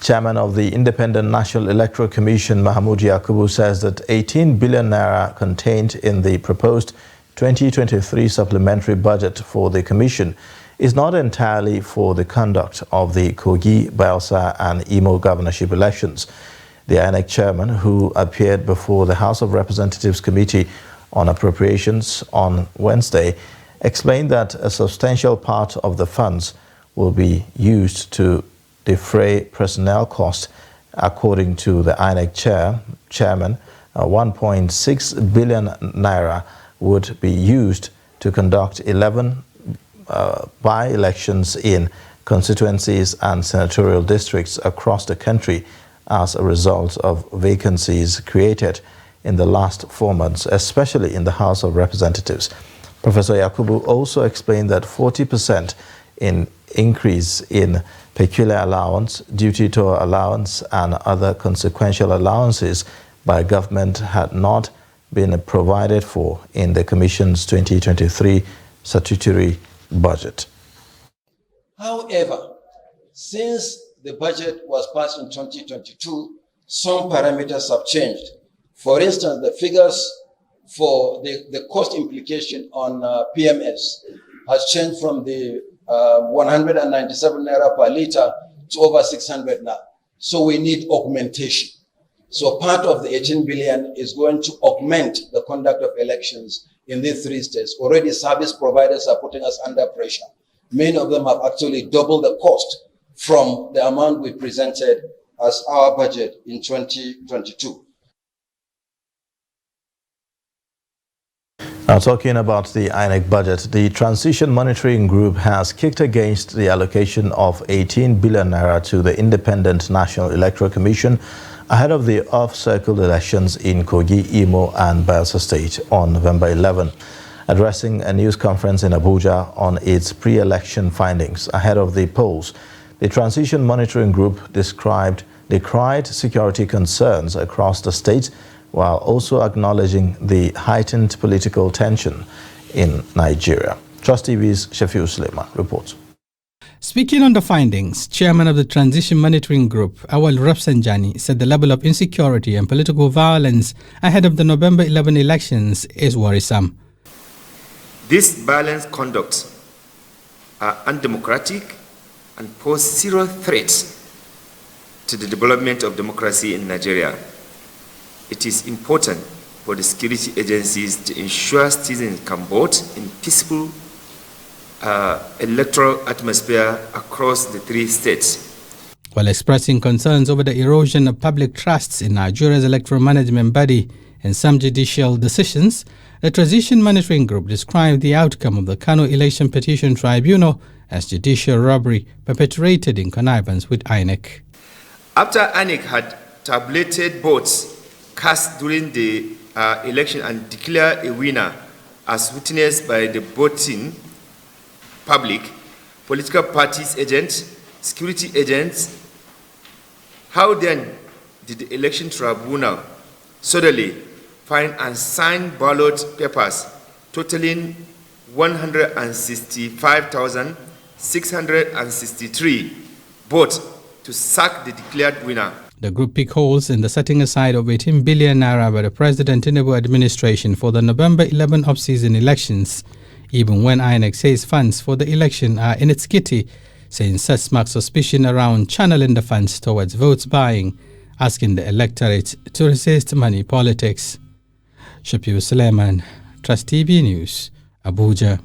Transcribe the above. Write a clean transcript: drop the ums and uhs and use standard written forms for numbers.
Chairman of the Independent National Electoral Commission, Mahmood Yakubu, says that 18 billion naira contained in the proposed 2023 supplementary budget for the Commission is not entirely for the conduct of the Kogi, Bayelsa and Imo governorship elections. The INEC chairman, who appeared before the House of Representatives Committee on Appropriations on Wednesday, explained that a substantial part of the funds will be used to defray personnel costs. According to the INEC chairman, 1.6 billion naira would be used to conduct 11 by-elections in constituencies and senatorial districts across the country as a result of vacancies created in the last 4 months, especially in the House of Representatives. Professor Yakubu also explained that 40% in increase in peculiar allowance, duty to allowance and other consequential allowances by government had not been provided for in the Commission's 2023 statutory budget. However, since the budget was passed in 2022, some parameters have changed. For instance, the figures for the cost implication on PMS has changed from the 197 naira per liter to over 600 now. So we need augmentation. So part of the 18 billion is going to augment the conduct of elections in these 3 states. Already service providers are putting us under pressure. Many of them have actually doubled the cost from the amount we presented as our budget in 2022. Now, talking about the INEC budget, the Transition Monitoring Group has kicked against the allocation of 18 billion naira to the Independent National Electoral Commission ahead of the off-circle elections in Kogi, Imo and Bayelsa State on November 11. Addressing a news conference in Abuja on its pre-election findings ahead of the polls, the Transition Monitoring Group decried security concerns across the state while also acknowledging the heightened political tension in Nigeria. Trust TV's Shafiu Suleiman reports. Speaking on the findings, Chairman of the Transition Monitoring Group, Awal Rafsanjani, said the level of insecurity and political violence ahead of the November 11 elections is worrisome. These violent conducts are undemocratic and pose serious threats to the development of democracy in Nigeria. It is important for the security agencies to ensure citizens can vote in peaceful electoral atmosphere across the 3 states. While expressing concerns over the erosion of public trusts in Nigeria's electoral management body and some judicial decisions, the Transition Monitoring Group described the outcome of the Kano Election Petition Tribunal as judicial robbery perpetrated in connivance with INEC. After INEC had tabulated votes cast during the election and declared a winner as witnessed by the voting public, political parties agents, security agents, how then did the election tribunal suddenly find and sign ballot papers totaling 165,663 votes to sack the declared winner? The group picked holes in the setting aside of 18 billion naira by the President Tinubu administration for the November 11 off-season elections, even when INEC says funds for the election are in its kitty, saying such marks suspicion around channeling the funds towards votes buying, asking the electorate to resist money politics. Shafiu Suleiman, Trust TV News, Abuja.